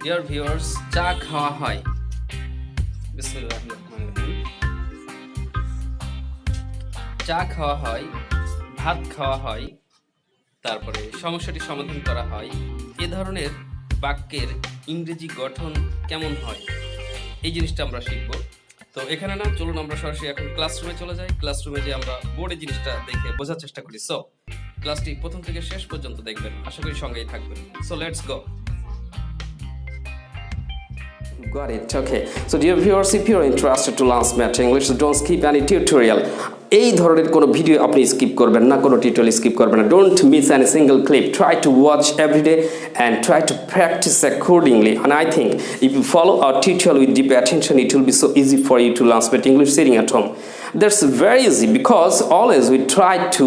Dear viewers, চা খাওয়া হয়। বিসমিল্লাহির রহমানির রহিম। চা খাওয়া হয়, ভাত খাওয়া হয়, তারপরে সমস্যাটি সমাধান করা হয়। এ ধরনের বাক্যের ইংরেজি গঠন কেমন হয় এই জিনিসটা আমরা শিখব। তো এখানে না, চলুন আমরা সরাসরি এখন ক্লাসরুমে চলে যাই। ক্লাসরুমে যে আমরা বোর্ডে জিনিসটা দেখে বোঝার চেষ্টা করি। সো ক্লাসটি প্রথম থেকে শেষ পর্যন্ত দেখবেন, আশা করি সঙ্গেই থাকবেন। So let's go. Got it. Okay. So dear viewers, if you're interested to learn Math English, don't skip any tutorial. এই ধরনের কোনো ভিডিও আপনি স্কিপ করবেন না, কোনো টিউটোরিয়াল স্কিপ করবেন না। Don't miss any single clip. Try to watch every day and try to practice accordingly. And I think if you follow our tutorial with deep attention, it will be so easy for you to learn Math English sitting at home. That's very easy because always we try to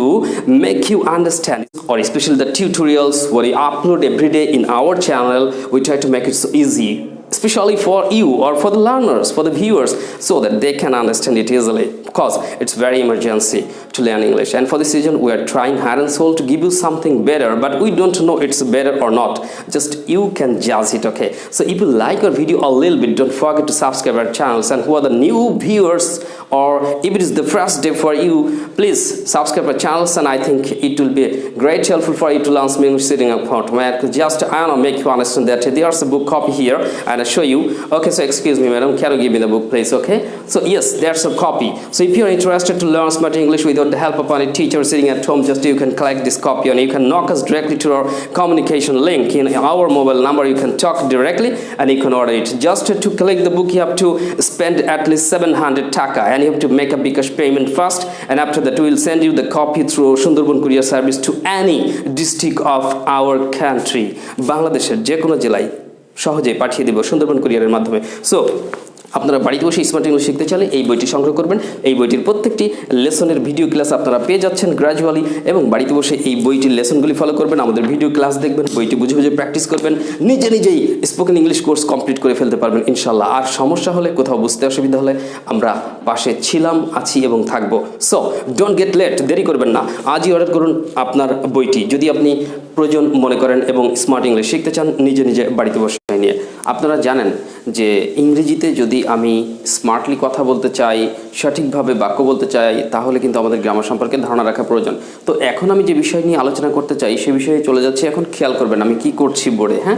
make you understand, or especially the tutorials what we upload every day in our channel, we try to make it so easy, especially for you or for the learners, for the viewers, so that they can understand it easily, because it's very emergency to learn English. And for this reason we are trying heart and soul to give you something better, but we don't know it's better or not, just you can judge it. Okay, so if you like our video a little bit, don't forget to subscribe our channels. And who are the new viewers, or if it is the first day for you, please subscribe our channels, and I think it will be great helpful for you to learn English sitting at home. Just I want to make you understand that there's a book copy here and I show you. Okay, so excuse me madam, can you give me the book please? Okay, so yes, there's a copy. So if you're interested to learn smart English without the help of any teacher sitting at home, just you can collect this copy and you can knock us directly to our communication link in our mobile number. You can talk directly and you can order it. Just to collect the book you have to spend at least 700 taka, and you have to make a bigger payment first, and after that we will send you the copy through Sundarban courier service to any district of our country. বাংলাদেশের যে কোনো জেলায় সহজে পাঠিয়ে দেব সুন্দরবন কুরিয়ারের মাধ্যমে। So আপনারা বাড়িতে বসে স্মার্ট ইংলিশ শিখতে চাইলে এই বইটি সংগ্রহ করবেন। এই বইটির প্রত্যেকটি লেসনের ভিডিও ক্লাস আপনারা পেয়ে যাচ্ছেন গ্র্যাজুয়ালি, এবং বাড়িতে বসে এই বইটির লেসনগুলি ফলো করবেন, আমাদের ভিডিও ক্লাস দেখবেন, বইটি বুঝে বুঝে প্র্যাকটিস করবেন, নিজেই স্পোকেন ইংলিশ কোর্স কমপ্লিট করে ফেলতে পারবেন ইনশাল্লাহ। আর সমস্যা হলে, কোথাও বুঝতে অসুবিধা হলে আমরা পাশে ছিলাম, আছি এবং থাকবো। সো ডোন্ট গেট লেট, দেরি করবেন না, আজই অর্ডার করুন আপনার বইটি যদি আপনি প্রয়োজন মনে করেন এবং স্মার্ট ইংলিশ শিখতে চান নিজে বাড়িতে বসে নিয়ে। আপনারা জানেন যে ইংরেজিতে যদি আমি স্মার্টলি কথা বলতে চাই, সঠিকভাবে বাক্য বলতে চাই, তাহলে কিন্তু আমাদের গ্রামার সম্পর্কে ধারণা রাখা প্রয়োজন। তো এখন আমি যে বিষয় নিয়ে আলোচনা করতে চাই সে বিষয়ে চলে যাচ্ছি। এখন খেয়াল করবেন আমি কি করছি বোর্ডে। হ্যাঁ,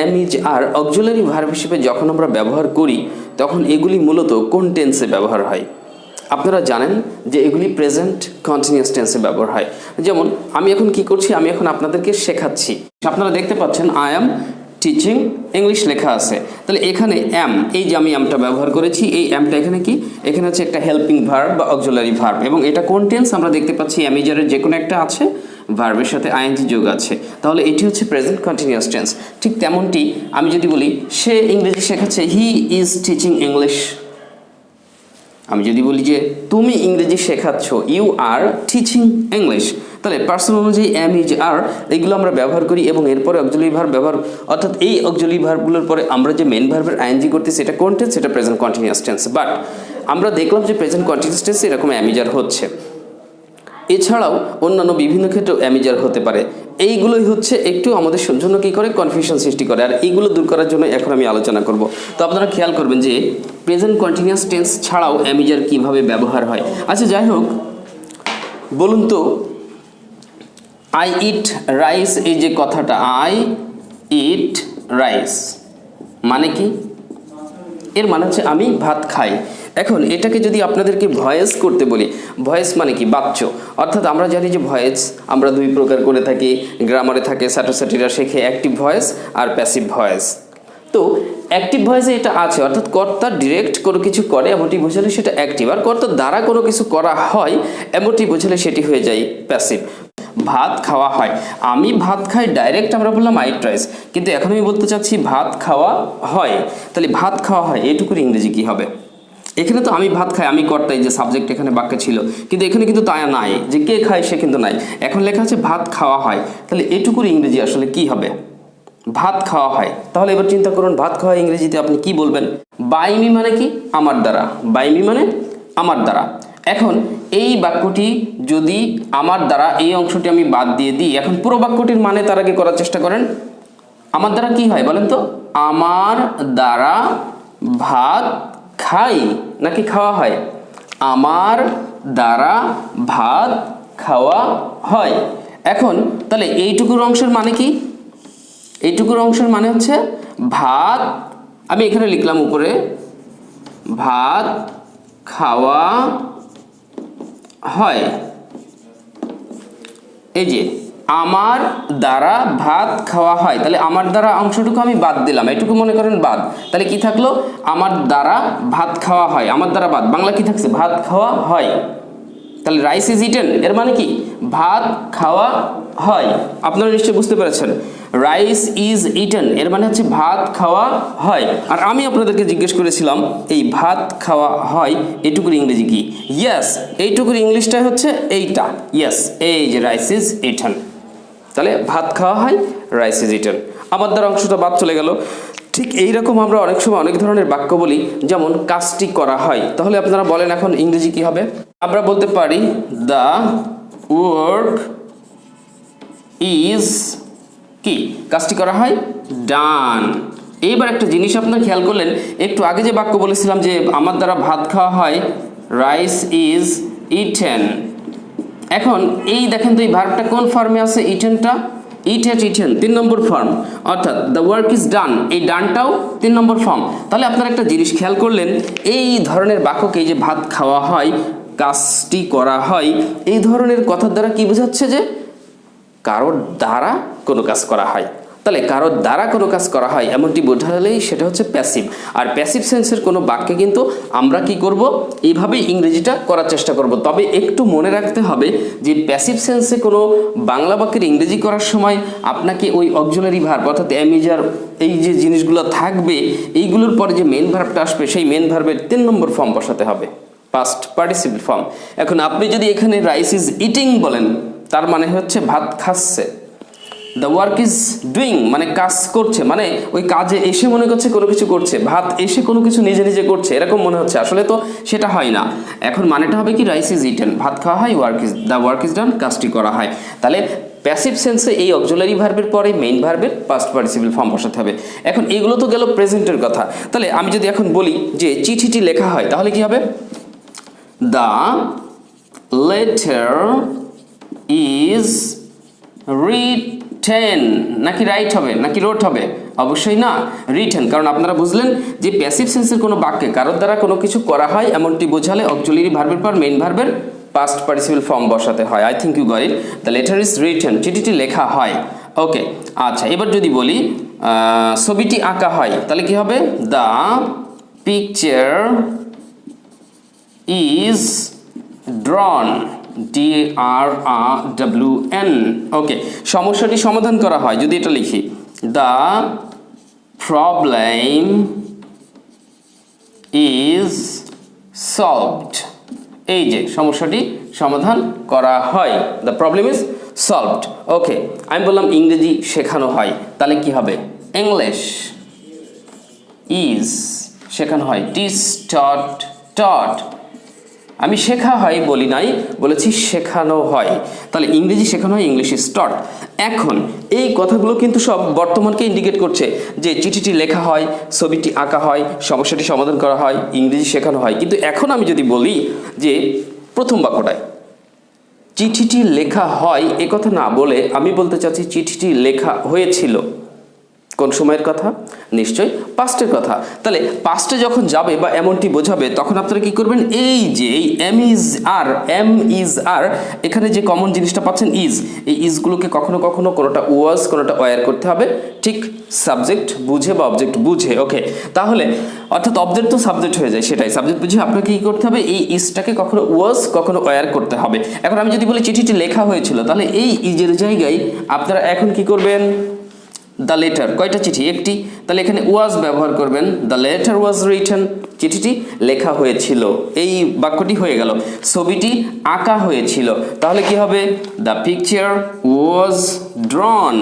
am is are auxiliary verb হিসেবে যখন আমরা ব্যবহার করি তখন এগুলি মূলত কোন টেন্সে ব্যবহার হয়? আপনারা জানেন যে এগুলি প্রেজেন্ট কন্টিনিউয়াস টেন্সে ব্যবহার হয়। যেমন আমি এখন কি করছি, আমি এখন আপনাদেরকে শেখাচ্ছি। আপনারা দেখতে পাচ্ছেন আই অ্যাম টিচিং ইংলিশ লেখা আছে। তাহলে এখানে অ্যাম, এই যে আমি অ্যামটা ব্যবহার করেছি, এই অ্যামটা এখানে কি? এখানে হচ্ছে একটা হেল্পিং ভার্ব বা অক্সিলারি ভার্ব, এবং এটা কোন টেন্স আমরা দেখতে পাচ্ছি অ্যামিজারের যে কোনো একটা আছে, ভার্বের সাথে আইএনজি যোগ আছে, তাহলে এটি হচ্ছে প্রেজেন্ট কন্টিনিউয়াস টেন্স। ঠিক তেমনটি আমি যদি বলি সে ইংরেজি শেখাচ্ছে, হি ইজ টিচিং ইংলিশ। আমি যদি বলি যে তুমি ইংরেজি শেখাচ্ছ, ইউ আর টিচিং ইংলিশ, তাহলে পার্সন অনুযায়ী এম ইজ আর এইগুলো আমরা ব্যবহার করি, এবং এরপরে অক্সিলারি ভার্ব ব্যবহার, অর্থাৎ এই অক্সিলারি ভার্বগুলোর পরে আমরা যে মেন ভার্বের আইএনজি করতেছি এটা কোন টেন্স? এটা প্রেজেন্ট কন্টিনিউয়াস টেন্স। বাট আমরা দেখলাম যে প্রেজেন্ট কন্টিনিউয়াস টেন্স এরকম অ্যামিজার হচ্ছে, এছাড়াও অন্যান্য বিভিন্ন ক্ষেত্রেও অ্যামিজার হতে পারে। এইগুলোই হচ্ছে একটু আমাদের জন্য কী করে কনফিউশন সৃষ্টি করে, আর এইগুলো দূর করার জন্য এখন আমি আলোচনা করব। তো আপনারা খেয়াল করবেন যে প্রেজেন্ট কন্টিনিউয়াস টেন্স ছাড়াও অ্যামিজার কিভাবে ব্যবহার হয়। আচ্ছা যাই হোক, বলুন তো আই ইট রাইস, এই যে কথাটা আই ইট রাইস মানে কি? এর মানে হচ্ছে আমি ভাত খাই। এখন এটাকে যদি আপনাদেরকে ভয়েস করতে বলি, ভয়েস মানে কি? বাচ্য। অর্থাৎ আমরা জানি যে ভয়েস আমরা দুই প্রকার করে থাকি, গ্রামারে থাকে, ছাত্রছাত্রীরা শেখে অ্যাক্টিভ ভয়েস আর প্যাসিভ ভয়েস। তো অ্যাক্টিভ ভয়েসে এটা আছে, অর্থাৎ কর্তা ডিরেক্ট কোনো কিছু করে এমনটি বোঝালে সেটা অ্যাক্টিভ, আর কর্তার দ্বারা কোনো কিছু করা হয় এমনটি বোঝালে সেটি হয়ে যায় প্যাসিভ। ভাত খাওয়া হয়, আমি ভাত খাই, ডাইরেক্ট আমরা বললাম আই ইট রাইস, কিন্তু এখন আমি বলতে চাচ্ছি ভাত খাওয়া হয়। তাহলে ভাত খাওয়া হয় এইটুকুর ইংরেজি কি হবে? এখানে তো আমি ভাত খাই, আমি কর্তাই, যে সাবজেক্ট এখানে বাক্যে ছিল, কিন্তু এখানে কিন্তু তা নাই, যে কে খায় সে কিন্তু নাই। এখন লেখা আছে ভাত খাওয়া হয়, তাহলে এটুকুর ইংরেজি আসলে কি হবে? ভাত খাওয়া হয়। তাহলে এবার চিন্তা করুন ভাত খাওয়া ইংরেজিতে আপনি কি বলবেন? বাই মি মানে কি? আমার দ্বারা। বাই মি মানে আমার দ্বারা। এখন এই বাক্যটি যদি আমার দ্বারা এই অংশটি আমি বাদ দিয়ে দিই, এখন পুরো বাক্যটির মানে তার আগে করার চেষ্টা করেন। আমার দ্বারা কি হয় বলেন তো? আমার দ্বারা ভাত খাই নাকি খাওয়া হয়? আমার দ্বারা ভাত খাওয়া হয়। এখন তাহলে এইটুকুর অংশের মানে কি? এইটুকুর অংশের মানে হচ্ছে ভাত, আমি এখানে লিখলাম উপরে ভাত খাওয়া হয়। এই যে আমার দ্বারা ভাত খাওয়া হয়, তাহলে আমার দ্বারা অংশটুকু আমি বাদ দিলাম, এটুকু মনে করেন বাদ। তাহলে কি থাকলো? আমার দ্বারা ভাত খাওয়া হয়, আমার দ্বারা বাদ, বাংলা কি থাকছে? ভাত খাওয়া হয়। তাহলে রাইস ইজ ইটেন এর মানে কি? ভাত খাওয়া হয়। আপনারা নিশ্চয়ই বুঝতে পেরেছেন। রাইস ইজ ইটেন এর মানে হচ্ছে ভাত খাওয়া হয়। আর আমি আপনাদেরকে জিজ্ঞেস করেছিলাম এই ভাত খাওয়া হয় এইটুকুর ইংরেজি কি? ইয়েস, এইটুকুর ইংলিশটাই হচ্ছে এইটা। ইয়েস, এই যে রাইস ইজ ইটেন। তাহলে ভাত খাওয়া হয়, রাইস ইজ ইটেন। আমার দ্বারা অংশটা বাদ চলে গেল। ঠিক এইরকম আমরা অনেক সময় অনেক ধরনের বাক্য বলি, যেমন কাজটি করা হয়। তাহলে আপনারা বলেন এখন ইংরেজি কি হবে? আমরা বলতে পারি দ্য ওয়ার্ক ইজ কি? কাজটি করা হয় ডান। এইবার একটা জিনিস আপনারা খেয়াল করলেন, একটু আগে যে বাক্য বলেছিলাম যে আমার দ্বারা ভাত খাওয়া হয়, রাইস ইজ ইটেন। এখন এই দেখেন তো এই ভার্বটা কোন ফর্মে আছে? ইটেনটা, ইট হ্যাট ইটেন 3 নম্বর ফর্ম, অর্থাৎ দ্য ওয়ার্ক ইজ ডান, এই ডানটাও 3 নম্বর ফর্ম। তাহলে আপনারা একটা জিনিস খেয়াল করলেন, এই ধরনের বাক্যকে যে ভাত খাওয়া হয়, কাজটি করা হয়, এই ধরনের কথার দ্বারা কি বোঝাচ্ছে? যে কারোর দ্বারা কোনো কাজ করা হয়। তাহলে কারোর দ্বারা কোনো কাজ করা হয় এমনটি বোঝালেই সেটা হচ্ছে প্যাসিভ। আর প্যাসিভ সেন্সের কোনো বাক্যে কিন্তু আমরা কি করব? এইভাবেই ইংরেজিটা করার চেষ্টা করব। তবে একটু মনে রাখতে হবে যে প্যাসিভ সেন্সে কোনো বাংলা বাক্যের ইংরেজি করার সময় আপনাকে ওই অক্সিলারি ভার্ব অর্থাৎ অ্যামিজার এই যে জিনিসগুলো থাকবে, এইগুলোর পরে যে মেন ভার্বটা আসবে সেই মেন ভার্বের 3 নম্বর ফর্ম বসাতে হবে, পাস্ট পার্টিসিপল ফর্ম। এখন আপনি যদি এখানে রাইস ইজ ইটিং বলেন, তার মানে হচ্ছে ভাত খাচ্ছে। দ্য ওয়ার্ক ইজ ডুইং মানে কাজ করছে, মানে ওই কাজে এসে মনে করছে কোনো কিছু করছে, ভাত এসে কোনো কিছু নিজে নিজে করছে এরকম মনে হচ্ছে, আসলে তো সেটা হয় না। এখন মানেটা হবে কি? রাইস ইজ ইটেন, ভাত খাওয়া হয়, দ্য ওয়ার্ক ইজ ডান, কাজটি করা হয়। তাহলে প্যাসিভ সেন্সে এই অক্সিলারি ভার্বের পরে মেইন ভার্বের পাস্ট পার্টিসিপল ফর্ম বসাতে হবে। এখন এগুলো তো গেল প্রেজেন্টের কথা। তাহলে আমি যদি এখন বলি যে চিঠিটি লেখা হয়, তাহলে কি হবে? দ্য লেটার ইজ রিটেন, নাকি রাইট হবে নাকি রোট হবে? অবশ্যই না, রিটেন। কারণ আপনারা বুঝলেন যে প্যাসিভ সেন্সের কোনো বাক্যে কারোর দ্বারা কোনো কিছু করা হয় এমনটি বোঝালে অক্সিলারি ভার্বের পর মেইন ভার্বের পাস্ট পার্টিসিপল ফর্ম বসাতে হয়। I think you got it. The letter is written, চিঠিটি লেখা হয়। ওকে, আচ্ছা, এবার যদি বলি ছবিটি আঁকা হয়, তাহলে কি হবে? The picture is drawn, DRAWN। ওকে, সমস্যাটি সমাধান করা হয়, যদি এটা লিখি দ্য প্রবলেম ইজ সলভড, এই যে সমস্যাটি সমাধান করা হয়, দ্য প্রবলেম ইজ সলভড। ওকে, আমি বললাম ইংরেজি শেখানো হয়, তাহলে কি হবে? ইংলিশ ইজ শেখানো হয়, টিচ টট টট। আমি শেখা হয় বলি নাই, বলেছি শেখানো হয়। তাহলে ইংরেজি শেখানো হয়, ইংলিশ ইজ টট। এখন এই কথাগুলো কিন্তু সব বর্তমানকে ইন্ডিকেট করছে যে চিঠিটি লেখা হয়, ছবিটি আঁকা হয়, সমস্যাটি সমাধান করা হয়, ইংরেজি শেখানো হয়। কিন্তু এখন আমি যদি বলি যে প্রথম বাক্যটায় চিঠিটি লেখা হয় এ কথা না বলে আমি বলতে চাচ্ছি চিঠিটি লেখা হয়েছিল, কোন সময়ের কথা? নিশ্চয়ই পাস্টের কথা। তাহলে পাস্টে যখন যাবে বা এমনটি বোঝাবে তখন আপনারা কি করবেন? এই যে এই এম ইজ আর এখানে যে কমন জিনিসটা পাচ্ছেন ইজ, এই ইজগুলোকে কখনো কখনো কোনোটা ওয়াজ কোনোটা ওয়ার করতে হবে, ঠিক সাবজেক্ট বুঝে বা অবজেক্ট বুঝে। ওকে, তাহলে অর্থাৎ অবজেক্ট তো সাবজেক্ট হয়ে যায়, সেটাই সাবজেক্ট বুঝে আপনাকে কি করতে হবে? এই ইজটাকে কখনো ওয়াজ কখনো ওয়ার করতে হবে। এখন আমি যদি বলি চিঠিটি লেখা হয়েছিল, তাহলে এই ইজের জায়গায় আপনারা এখন কি করবেন? দ্য লেটার, কয়টা চিঠি? একটি, তাহলে এখানে ওয়াজ ব্যবহার করবেন, দ্য লেটার ওয়াজ রিটেন, চিঠিটি লেখা হয়েছিল, এই বাক্যটি হয়ে গেল। ছবিটি আঁকা হয়েছিল, তাহলে কি হবে? The picture was ড্রন।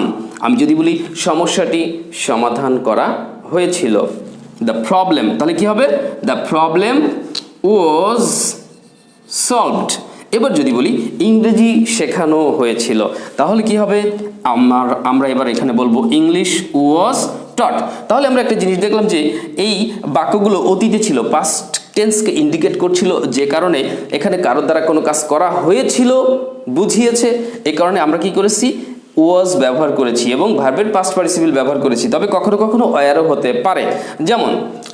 আমি যদি বলি সমস্যাটি সমাধান করা হয়েছিল, দ্য প্রবলেম, তাহলে কি হবে? The problem was solved. এবার যদি বলি ইংরেজি শেখানো হয়েছিল, তাহলে কি হবে? আমরা এবার এখানে বলবো ইংলিশ ওয়াজ টট। তাহলে আমরা একটা জিনিস দেখলাম যে এই বাক্যগুলো অতীতে ছিল, পাস্ট টেন্সকে ইন্ডিকেট করছিল, যে কারণে এখানে কারোর দ্বারা কোনো কাজ করা হয়েছিল বুঝিয়েছে। এই কারণে আমরা কি করেছি? ওয়াজ ব্যবহার করেছি এবং ভার্বের পাস্ট পার্টিসিপল ব্যবহার করেছি। তবে কখনো কখনো ওয়্যারও হতে পারে। যেমন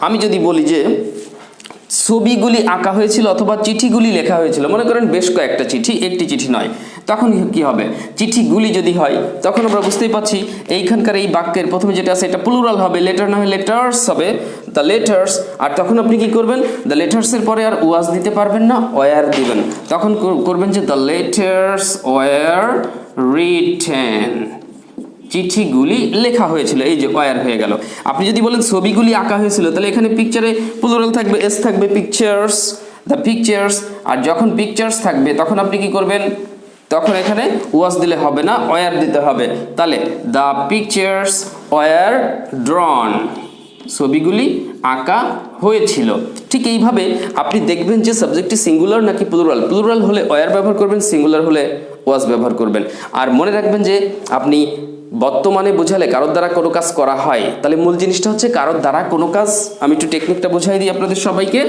আমি যদি বলি যে ছবিগুলি আঁকা হয়েছিল অথবা চিঠিগুলি লেখা হয়েছিল, মনে করেন বেশ কয়েকটা চিঠি, একটি চিঠি নয়, তখন কি হবে? চিঠিগুলি যদি হয় তখন আমরা বুঝতেই পারছি এইখানকার এই বাক্যের প্রথমে যেটা আছে এটা প্লুরাল হবে, লেটার না হয় লেটার্স হবে, দ্য লেটার্স। আর তখন আপনি কি করবেন? দ্য লেটার্সের পরে আর ওয়াজ দিতে পারবেন না, ওয়্যার দিবেন। তখন করবেন যে দ্য লেটার্স ওয়্যার রিটেন, চিঠিগুলি লেখা হয়েছিল, এই যে ওয়্যার হয়ে গেল। আপনি যদি বলেন ছবিগুলি আঁকা হয়েছিল, তাহলে এখানে পিকচারে প্লুরাল থাকবে, এস থাকবে, পিকচার্স, দ্য পিকচার্স। আর যখন পিকচার্স থাকবে তখন আপনি কি করবেন? তখন এখানে ওয়াজ দিলে হবে না, ওয়্যার দিতে হবে। তাহলে দ্য পিকচার্স ওয়্যার ড্রন, ছবিগুলি আঁকা হয়েছিল। ঠিক এইভাবে আপনি দেখবেন যে সাবজেক্টটি সিঙ্গুলার নাকি প্লুরাল। প্লুরাল হলে ওয়্যার ব্যবহার করবেন, সিঙ্গুলার হলে ওয়াজ ব্যবহার করবেন। আর মনে রাখবেন যে আপনি বর্তমানে বোঝালে কারোর দ্বারা কোনো কাজ করা হয়, তাহলে মূল জিনিসটা হচ্ছে কারোর দ্বারা কোনো কাজ। আমি একটু টেকনিকটা বোঝাই দিই আপনাদের সবাইকে।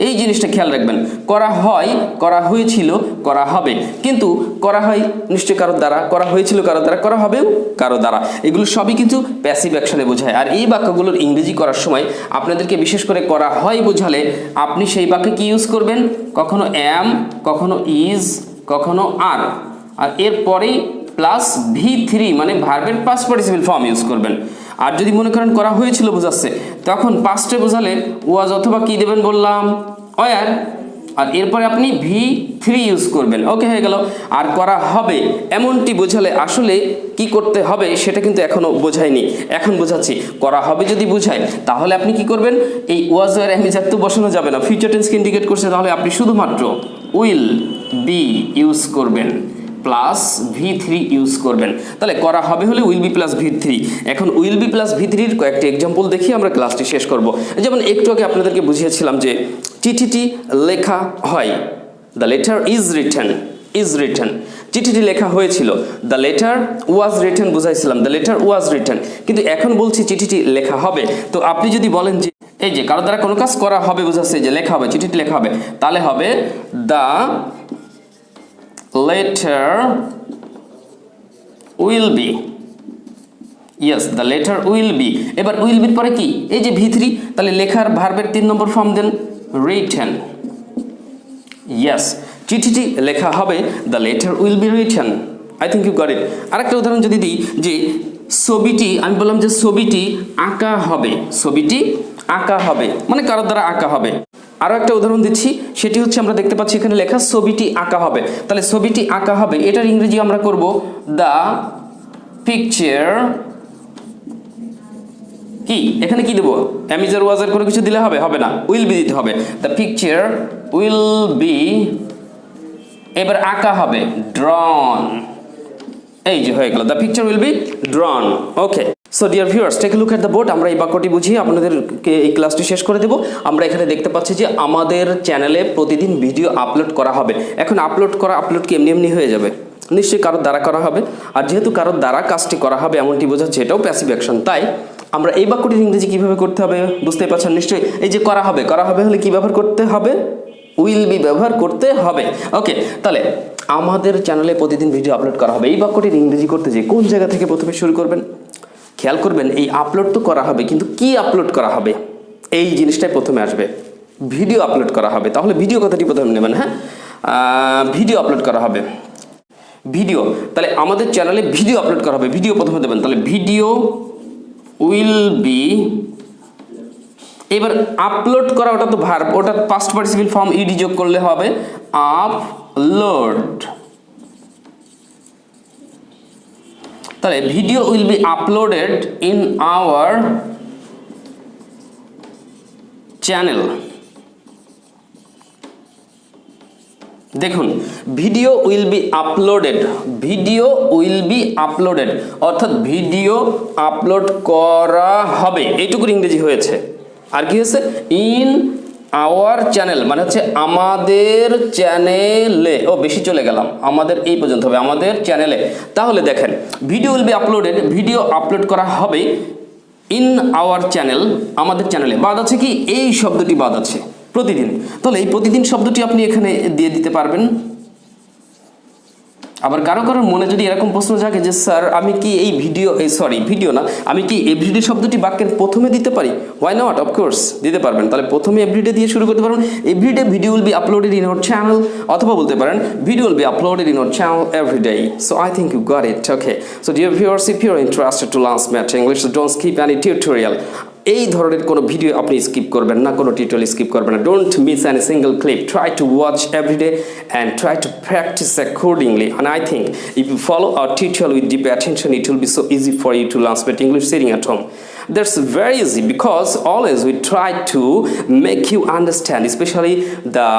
এই জিনিসটা খেয়াল রাখবেন, করা হয়, করা হয়েছিল, করা হবে। কিন্তু করা হয় নিশ্চয়ই কারোর দ্বারা, করা হয়েছিল কারোর দ্বারা, করা হবেও কারো দ্বারা। এগুলো সবই কিন্তু প্যাসিভ অ্যাকশনে বোঝায়। আর এই বাক্যগুলোর ইংরেজি করার সময় আপনাদেরকে বিশেষ করে করা হয় বোঝালে আপনি সেই বাক্যে কি ইউজ করবেন? কখনো অ্যাম, কখনো ইজ, কখনো আর, আর এরপরেই প্লাস V3 মানে ভার্বের পাস্ট পার্টিসিপল ফর্ম ইউজ করবেন। আর যদি মনে করেন করা হয়েছিল বোঝাচ্ছে, তখন পাস্টে বোঝালে ওয়াজ অথবা কি দেবেন বললাম? ওয়্যার। আর এরপরে আপনি V3 ইউজ করবেন। ওকে, হয়ে গেল। আর করা হবে এমনটি বোঝালে আসলে কি করতে হবে সেটা কিন্তু এখনো বোঝায়নি, এখন বোঝাচ্ছি। করা হবে যদি বোঝায় তাহলে আপনি কি করবেন? এই ওয়াজ ওয়্যার এমিজার তো বসানো যাবে না, ফিউচার টেন্সকে ইন্ডিকেট করছে, তাহলে আপনি শুধুমাত্র উইল বি ইউজ করবেন, প্লাস V3 ইউজ করবেন। তাহলে করা হবে হলে উইল বি প্লাস V3। এখন উইল বি প্লাস V3-র কয়েকটি এক্সাম্পল দেখি আমরা ক্লাসটি শেষ করব। যেমন একটু আগে আপনাদেরকে বুঝিয়েছিলাম যে চিঠিটি লেখা হয়, the letter is written, is written. চিঠিটি লেখা হয়েছিল, দ্য লেটার ওয়াজ রিটেন বুঝাইছিলাম, দ্য লেটার ওয়াজ রিটেন। কিন্তু এখন বলছি চিঠিটি লেখা হবে। তো আপনি যদি বলেন যে এই যে কারো দ্বারা কোনো কাজ করা হবে বোঝাচ্ছে, যে লেখা হবে, চিঠিটি লেখা হবে, তাহলে হবে the letter will be, yes the letter will be। এবার will be পরে কি? এই যে V3, তাহলে লেখার ভার্বের 3 নম্বর ফর্ম দেন written, yes চিঠিটি লেখা হবে, the letter will be written। I think you got it। আরেকটা উদাহরণ যদি দিই যে ছবিটি, আমি বললাম যে ছবিটি আঁকা হবে, ছবিটি আঁকা হবে মানে কারোর দ্বারা আঁকা হবে। আরও একটা উদাহরণ দিচ্ছি, সেটি হচ্ছে আমরা দেখতে পাচ্ছি এখানে লেখা ছবিটি আঁকা হবে। তাহলে ছবিটি আঁকা হবে, এটার ইংরেজি আমরা করব দ্য পিকচার, কি এখানে কি দেবো? অ্যামিজার ওয়াজার করে কিছু দিলে হবে? হবে না, উইল বি দিতে হবে। দ্য পিকচার উইল বি, এবার আঁকা হবে ড্রন, এই যে হয়ে গেল, the picture will be drawn. Okay, so dear viewers, take a look at the board. আমরা এই বাক্যটি বুঝিয়ে আপনাদেরকে এই ক্লাসটি শেষ করে দেব। আমরা এখানে দেখতে পাচ্ছি যে আমাদের চ্যানেলে প্রতিদিন ভিডিও আপলোড করা হবে। এখন আপলোড কি এমনি হয়ে যাবে? নিশ্চয়ই কারোর দ্বারা করা হবে। আর যেহেতু কারোর দ্বারা কাজটি করা হবে এমনটি বোঝাচ্ছে, এটাও প্যাসিভ অ্যাকশন। তাই আমরা এই বাক্যটির ইংরেজি কীভাবে করতে হবে বুঝতেই পারছেন নিশ্চয়ই। এই যে করা হবে, করা হবে হলে কী ব্যবহার করতে হবে? উইল বি ব্যবহার করতে হবে। ওকে, তাহলে আমাদের চ্যানেলে প্রতিদিন ভিডিও আপলোড করা হবে। এই বাক্যটির ইংরেজি করতে যে কোন জায়গা থেকে প্রথমে শুরু করবেন? খেয়াল করবেন, এই আপলোড তো করা হবে, কিন্তু কি আপলোড করা হবে এই জিনিসটাই প্রথমে আসবে। ভিডিও আপলোড করা হবে, তাহলে ভিডিও কথাটি প্রথমে নেবেন। হ্যাঁ, ভিডিও আপলোড করা হবে, ভিডিও। তাহলে আমাদের চ্যানেলে ভিডিও আপলোড করা হবে, ভিডিও প্রথমে দেবেন। তাহলে ভিডিও উইল বি, এবার আপলোড করা ওটা তো ভার্ব, ওটা পাস্ট পার্টিসিপল ফর্ম ইডি যোগ করলে হবে আপলোড। তাহলে video will be uploaded in our channel. দেখুন, video will be uploaded, video will be uploaded অর্থাৎ ভিডিও আপলোড করা হবে, এইটুকুর ইংরেজি হয়েছে। আর কি হয়েছে? ইন আওয়ার চ্যানেল মানে হচ্ছে আমাদের চ্যানেলে, ও বেশি চলে গেলাম, আমাদের এই পর্যন্ত হবে, আমাদের চ্যানেলে। তাহলে দেখেন, video will be uploaded, video upload করা হবে ইন আওয়ার চ্যানেল, আমাদের চ্যানেলে। বাদ আছে কি, এই শব্দটি বাদ আছে, প্রতিদিন। তাহলে এই প্রতিদিন শব্দটি আপনি এখানে দিয়ে দিতে পারবেন। আবার কারো কারোর মনে যদি এরকম প্রশ্ন জাগে যে স্যার আমি কি এই ভিডিও না, আমি কি এভরিডে শব্দটি বাক্যের প্রথমে দিতে পারি? হোয়াই নট, অফকোর্স দিতে পারবেন। তাহলে প্রথমে এভরিডে দিয়ে শুরু করতে পারবেন, everyday video will be uploaded in our channel, অথবা বলতে পারেন video will be uploaded in our channel everyday. So I think you got it, okay. So dear viewers, if you are interested to learn math English, don't skip any tutorial. এই ধরনের কোনো video আপনি skip করবেন না, কোনো tutorial skip করবেন না। Don't miss any single clip, try to watch everyday and try to practise accordingly. And I think if you follow our tutorial with deep attention, it will be so easy for you to learn speak English sitting at home. That's very easy because always we try to make you understand, especially the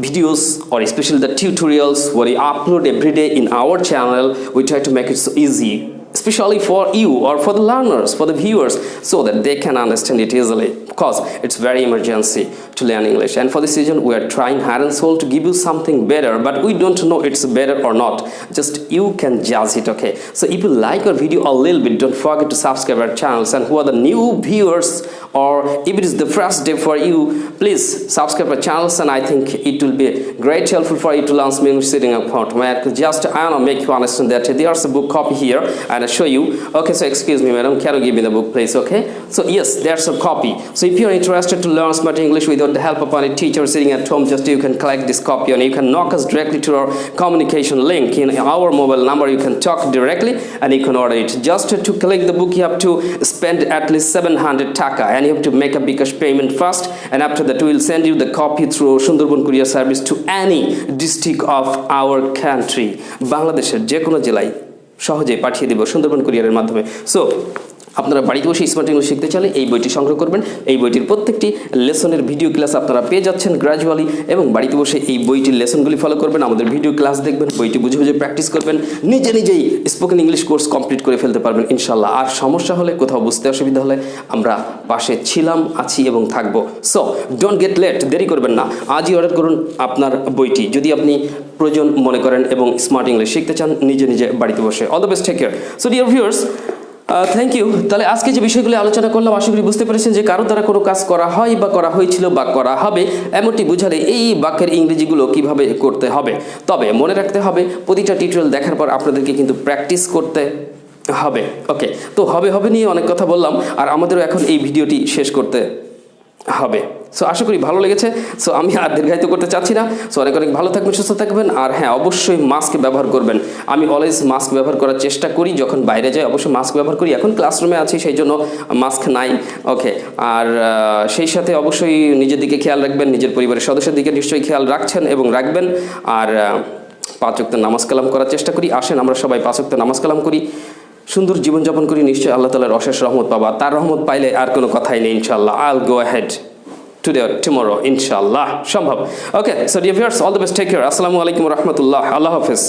videos or especially the tutorials what we upload every day in our channel. We try to make it so easy, especially for you or for the learners, for the viewers, so that they can understand it easily, because it's very emergency to learn English. And for this reason we are trying hard and soul to give you something better, but we don't know it's better or not, just you can judge it, okay? So if you like our video a little bit, don't forget to subscribe our channels. And who are the new viewers, or if it is the first day for you, please subscribe our channels, and I think it will be great helpful for you to learn English sitting at home. Just I want to make you understand that there's a book copy here and I show you. Okay, so excuse me madam, can you give me the book please? Okay, so yes, there's a copy. So if you're interested to learn smart English without the help of any teacher sitting at home, just you can collect this copy and you can knock us directly to our communication link in our mobile number. You can talk directly and you can order it. Just to collect the book you have to spend at least 700 taka, and you have to make a Bikash payment first, and after that we will send you the copy through Sundarban courier service to any district of our country. বাংলাদেশের যে কোনো জেলায় সহজে পাঠিয়ে দেব সুন্দরবন কুরিয়ারের মাধ্যমে। So আপনারা বাড়িতে বসে স্মার্ট ইংলিশ শিখতে চাইলে এই বইটি সংগ্রহ করবেন। এই বইটির প্রত্যেকটি লেসনের ভিডিও ক্লাস আপনারা পেয়ে যাচ্ছেন গ্র্যাজুয়ালি, এবং বাড়িতে বসে এই বইটির লেসনগুলি ফলো করবেন, আমাদের ভিডিও ক্লাস দেখবেন, বইটি বুঝে বুঝে প্র্যাকটিস করবেন, নিজেই স্পোকেন ইংলিশ কোর্স কমপ্লিট করে ফেলতে পারবেন ইনশাল্লাহ। আর সমস্যা হলে, কোথাও বুঝতে অসুবিধা হলে আমরা পাশে ছিলাম, আছি এবং থাকবো। সো ডোন্ট গেট লেট, দেরি করবেন না, আজই অর্ডার করুন আপনার বইটি যদি আপনি প্রয়োজন মনে করেন এবং স্মার্ট ইংলিশ শিখতে চান নিজে বাড়িতে বসে। All the best, take care. So dear viewers, thank you. তাহলে আজকে যে বিষয়গুলি আলোচনা করলাম, আশা করি বুঝতে পেরেছেন যে কারো দ্বারা কোনো কাজ করা হয় বা করা হয়েছিল বা করা হবে এমনটি বুঝালে এই বাক্যের ইংরেজিগুলো কিভাবে করতে হবে। তবে মনে রাখতে হবে, প্রতিটা টিউটোরিয়াল দেখার পর আপনাদেরকে কিন্তু প্র্যাকটিস করতে হবে, ওকে? তো হবে নিয়ে অনেক কথা বললাম, আর আমাদেরও এখন এই ভিডিওটি শেষ করতে হবে। সো আশা করি ভালো লেগেছে। সো আমি আর দীর্ঘায়িত করতে চাচ্ছি না। সো অনেক ভালো থাকবেন, সুস্থ থাকবেন, আর হ্যাঁ অবশ্যই মাস্ক ব্যবহার করবেন। আমি অলওয়েজ মাস্ক ব্যবহার করার চেষ্টা করি, যখন বাইরে যাই অবশ্যই মাস্ক ব্যবহার করি। এখন ক্লাসরুমে আছি সেই জন্য মাস্ক নাই, ওকে? আর সেই সাথে অবশ্যই নিজের দিকে খেয়াল রাখবেন, নিজের পরিবারের সদস্যের দিকে নিশ্চয়ই খেয়াল রাখছেন এবং রাখবেন। আর 5 ওয়াক্ত নামাজ কালাম করার চেষ্টা করি। আসেন আমরা সবাই 5 ওয়াক্ত নামাজ কালাম করি, সুন্দর জীবনযাপন করি, নিশ্চয়ই আল্লাহ তাআলার অশেষ রহমত পাবা। তার রহমত পাইলে আর কোনো কথাই নেই ইনশাআল্লাহ। আইল go ahead today or tomorrow inshallah সম্ভব। Okay, so dear viewers, all the best, take care, assalamu alaikum wa rahmatullah, Allah hafiz.